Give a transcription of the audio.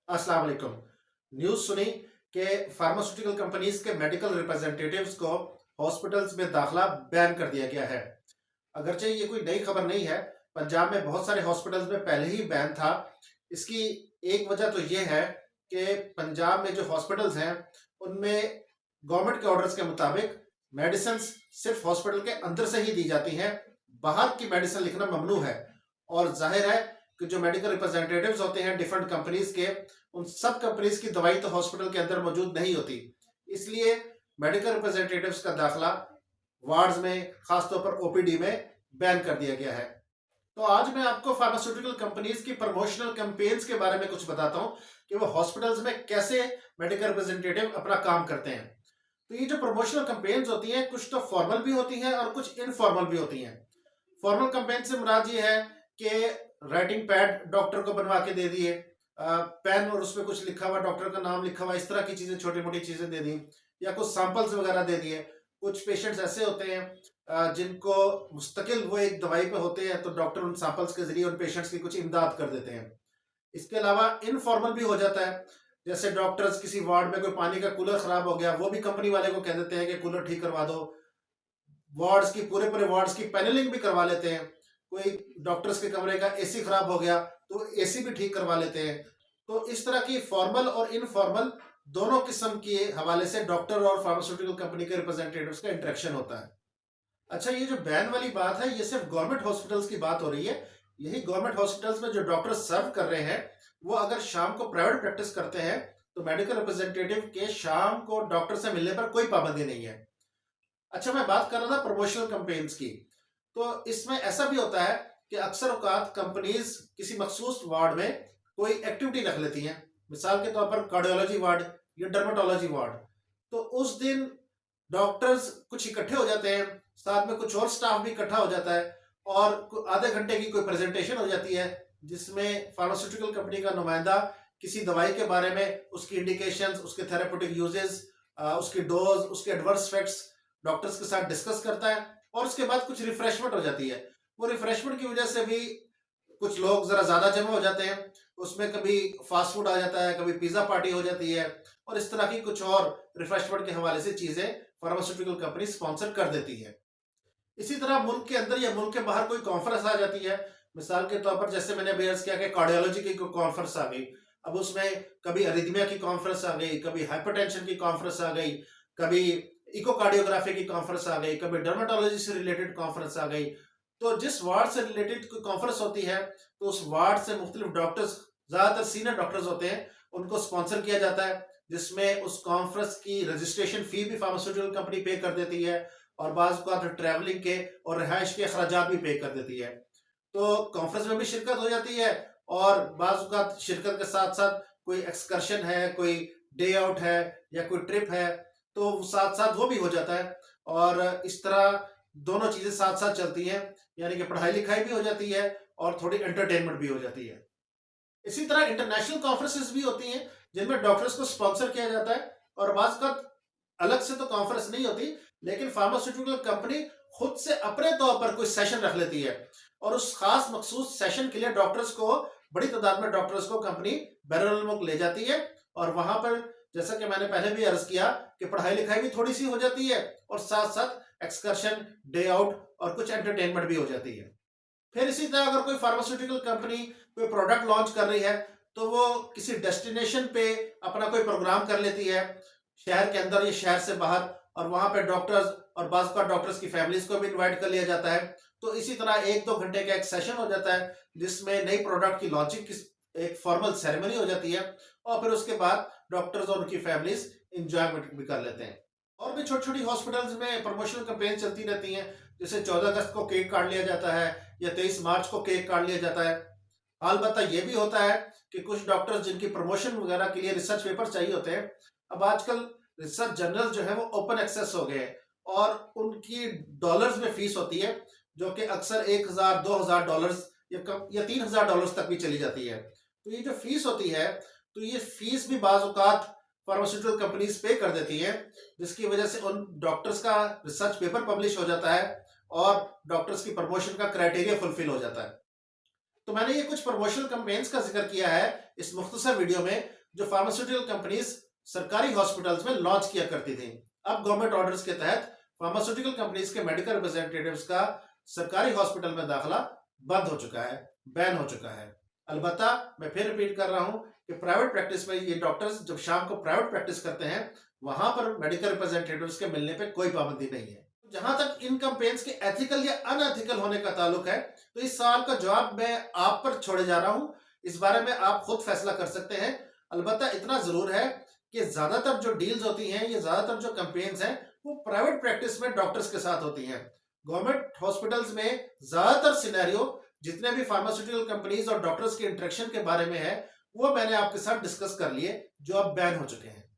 अस्सलाम वालेकुम। न्यूज़ सुनी कि फार्मास्यूटिकल कंपनीज के मेडिकल रिप्रेजेंटेटिव्स को हॉस्पिटल्स में दाखिला बैन कर दिया गया है। अगरचे ये कोई नई खबर नहीं है, पंजाब में बहुत सारे हॉस्पिटल्स में पहले ही बैन था। इसकी एक वजह तो ये है कि पंजाब में जो हॉस्पिटल्स हैं, उनमें गवर्नमेंट के ऑर्डर्स के मुताबिक मेडिसिन्स सिर्फ हॉस्पिटल के अंदर से ही दी जाती हैं, बाहर की मेडिसिन लिखना ममनू है। और जाहिर है कि जो मेडिकल रिप्रेजेंटेटिव्स होते हैं डिफरेंट कंपनीज के, उन सब कंपनीज की दवाई तो हॉस्पिटल के अंदर मौजूद नहीं होती। इसलिए मेडिकल रिप्रेजेंटेटिव्स का दाखिला वार्ड्स में, खासतौर पर ओपीडी में बैन कर दिया गया है। तो आज मैं आपको फार्मास्यूटिकल कंपनीज की प्रमोशनल कैंपेन्स के बारे में कुछ बताता हूं कि वो हॉस्पिटल्स में कैसे मेडिकल रिप्रेजेंटेटिव अपना काम करते हैं। तो ये जो प्रमोशनल कैंपेन्स होती हैं, कुछ तो फॉर्मल भी होती हैं और कुछ इनफॉर्मल भी होती हैं। फॉर्मल कैंपेन से मुराद ये है कि राइटिंग पैड डॉक्टर को बनवा के दे दिए, पेन और उसमें कुछ लिखा हुआ, डॉक्टर का नाम लिखा हुआ, इस तरह की चीजें, छोटी मोटी चीजें दे दी, या कुछ सैंपल्स वगैरह दे दिए। कुछ पेशेंट्स ऐसे होते हैं जिनको मुस्तकिल वो एक दवाई पे होते हैं, तो डॉक्टर उन सैंपल्स के जरिए उन पेशेंट्स की कुछ इमदाद कर देते हैं। इसके अलावा इनफॉर्मल भी हो जाता है, जैसे डॉक्टर्स किसी वार्ड में कोई पानी का कूलर खराब हो गया, वो भी कंपनी वाले को कह देते हैं कि कूलर ठीक करवा दो। वार्ड्स की, पूरे पूरे वार्ड्स की पैनलिंग भी करवा लेते हैं। कोई डॉक्टर्स के कमरे का एसी खराब हो गया तो एसी भी ठीक करवा लेते हैं। तो इस तरह की फॉर्मल और इनफॉर्मल दोनों किस्म के हवाले से डॉक्टर और फार्मास्यूटिकल कंपनी के रिप्रेजेंटेटिव्स का इंटरेक्शन होता है। अच्छा, ये जो बैन वाली बात है, ये सिर्फ गवर्नमेंट हॉस्पिटल्स की बात हो रही है। यही गवर्नमेंट हॉस्पिटल्स में जो डॉक्टर सर्व कर रहे हैं, वो अगर शाम को प्राइवेट प्रैक्टिस करते हैं, तो मेडिकल रिप्रेजेंटेटिव के शाम को डॉक्टर से मिलने पर कोई पाबंदी नहीं है। अच्छा, मैं बात कर रहा था प्रमोशनल कैंपेन्स की। तो इसमें ऐसा भी होता है कि अक्सर औकात कंपनीज किसी मखसूस वार्ड में कोई एक्टिविटी रख लेती हैं। मिसाल के तौर पर कार्डियोलॉजी वार्ड या डर्मेटोलॉजी वार्ड। तो उस दिन डॉक्टर्स कुछ इकट्ठे हो जाते हैं, साथ में कुछ और स्टाफ भी इकट्ठा हो जाता है, और आधे घंटे की कोई प्रेजेंटेशन हो जाती है, जिसमें फार्मास्यूटिकल कंपनी का नुमाइंदा किसी दवाई के बारे में, उसकी इंडिकेशंस, उसके थेरेप्यूटिक यूजेस, उसकी डोज, उसके एडवर्स इफेक्ट्स डॉक्टर्स के साथ डिस्कस करता है। और उसके बाद कुछ रिफ्रेशमेंट हो जाती है। वो रिफ्रेशमेंट की वजह से भी कुछ लोग जरा ज्यादा जमा हो जाते हैं। उसमें कभी फास्ट फूड आ जाता है, कभी पिज्जा पार्टी हो जाती है, और इस तरह की कुछ और रिफ्रेशमेंट के हवाले से चीजें फार्मास्यूटिकल कंपनी स्पॉन्सर कर देती है। इसी तरह मुल्क के अंदर या मुल्क के बाहर कोई कॉन्फ्रेंस आ जाती है। मिसाल के तौर पर जैसे मैंने अभी अर्ज किया कि कार्डियोलॉजी की कोई कॉन्फ्रेंस आ गई। अब उसमें कभी अरिथमिया की कॉन्फ्रेंस आ गई, कभी हाइपरटेंशन की कॉन्फ्रेंस आ गई, कभी इकोकार्डियोग्राफी की कॉन्फ्रेंस आ गई, कभी डर्मेटोलॉजी से रिलेटेड कॉन्फ्रेंस आ गई। तो जिस वार्ड से रिलेटेड कोई कॉन्फ्रेंस होती है, तो उस वार्ड से मुख्तलिफ डॉक्टर्स, ज्यादातर सीनियर डॉक्टर्स होते हैं, उनको स्पॉन्सर किया जाता है, जिसमें उस कॉन्फ्रेंस की रजिस्ट्रेशन फी भी फार्मास्यूटिकल कंपनी पे कर देती है, और बाज़ औक़ात ट्रैवलिंग के और रिहाइश के अखराजात भी पे कर देती है। तो कॉन्फ्रेंस में भी शिरकत हो जाती है, और बाज़ औक़ात शिरकत के साथ साथ कोई एक्सकर्शन है, कोई डे आउट है, या कोई ट्रिप है, तो साथ साथ वो भी हो जाता है। और इस तरह दोनों चीजें साथ साथ चलती हैं, यानी कि पढ़ाई लिखाई भी हो जाती है और थोड़ी एंटरटेनमेंट भी हो जाती है। इसी तरह इंटरनेशनल कॉन्फ्रेंसेस भी होती हैं, जिनमें डॉक्टर्स को स्पॉन्सर किया जाता है, और बाज़ का अलग से तो कॉन्फ्रेंस नहीं होती, लेकिन फार्मास्यूटिकल कंपनी खुद से अपने तौर पर कोई सेशन रख लेती है, और उस खास मखसूस सेशन के लिए डॉक्टर्स को, बड़ी तादाद में डॉक्टर्स को कंपनी बैरुल मुल्क ले जाती है। और वहां पर, जैसा कि मैंने पहले भी अर्ज किया, कि पढ़ाई लिखाई भी थोड़ी सी हो जाती है, और साथ साथ एक्सकर्शन, डे आउट और कुछ एंटरटेनमेंट भी हो जाती है। फिर इसी तरह अगर कोई फार्मास्यूटिकल कंपनी कोई प्रोडक्ट लॉन्च कर रही है, तो वो किसी डेस्टिनेशन पे अपना कोई प्रोग्राम कर लेती है, शहर के अंदर या शहर से बाहर, और वहां पे डॉक्टर्स और बाज़ का डॉक्टर्स की फैमिलीज को भी इनवाइट कर लिया जाता है। तो इसी तरह 1-2 घंटे का एक सेशन हो जाता है, जिसमें नई प्रोडक्ट की लॉन्चिंग की एक फॉर्मल सेरेमनी हो जाती है, और फिर उसके बाद डॉक्टर्स और उनकी फैमिलीज इंजॉयमेंट भी कर लेते हैं। और भी छोटी छोटी हॉस्पिटल्स में प्रमोशनल कैंपेन चलती रहती हैं, जैसे 14 अगस्त को केक काट लिया जाता है, या 23 मार्च को केक काट लिया जाता है। अलबत्ता ये भी होता है कि कुछ डॉक्टर्स जिनकी प्रमोशन वगैरह के लिए रिसर्च पेपर चाहिए होते हैं, अब आजकल रिसर्च जर्नल जो है वो ओपन एक्सेस हो गए हैं, और उनकी डॉलर्स में फीस होती है, जो कि अक्सर 1000-2000 डॉलर्स या कम या 3000 डॉलर्स तक भी चली जाती है। तो ये जो फीस होती है, तो ये फीस भी बाज़ औक़ात फार्मास्यूटिकल कंपनीज पे कर देती हैं, जिसकी वजह से उन डॉक्टर्स का रिसर्च पेपर पब्लिश हो जाता है, और डॉक्टर्स की प्रमोशन का क्राइटेरिया फुलफिल हो जाता है। तो मैंने ये कुछ प्रमोशनल कैंपेन्स का जिक्र किया है इस मुख्तसर वीडियो में, जो फार्मास्यूटिकल कंपनीज सरकारी हॉस्पिटल्स में लॉन्च किया करती थी। अब गवर्नमेंट ऑर्डर्स के तहत फार्मास्यूटिकल कंपनीज के मेडिकल रिप्रेजेंटेटिव्स का सरकारी हॉस्पिटल में दाखिला बंद हो चुका है, बैन हो चुका है। अलबत्ता मैं फिर रिपीट कर रहा हूं कि प्राइवेट प्रैक्टिस में ये डॉक्टर्स जब शाम को प्राइवेट प्रैक्टिस करते हैं, वहां पर मेडिकल रिप्रेजेंटेटिव्स के मिलने पे कोई पाबंदी नहीं है। जहां तक इन कैंपेन्स के एथिकल या अनएथिकल होने का ताल्लुक है, तो इस सवाल का जवाब मैं आप पर छोड़े जा रहा हूं। इस बारे में आप खुद फैसला कर सकते हैं। अलबत्ता इतना जरूर है कि ज्यादातर जो डील्स होती हैं, ये ज्यादातर जो कैंपेन्स हैं, वो प्राइवेट प्रैक्टिस में डॉक्टर्स के साथ होती हैं। गवर्नमेंट हॉस्पिटल्स में ज्यादातर सिनेरियो जितने भी फार्मास्यूटिकल कंपनीज और डॉक्टर्स के इंटरेक्शन के बारे में है, वो मैंने आपके साथ डिस्कस कर लिए, जो अब बैन हो चुके हैं।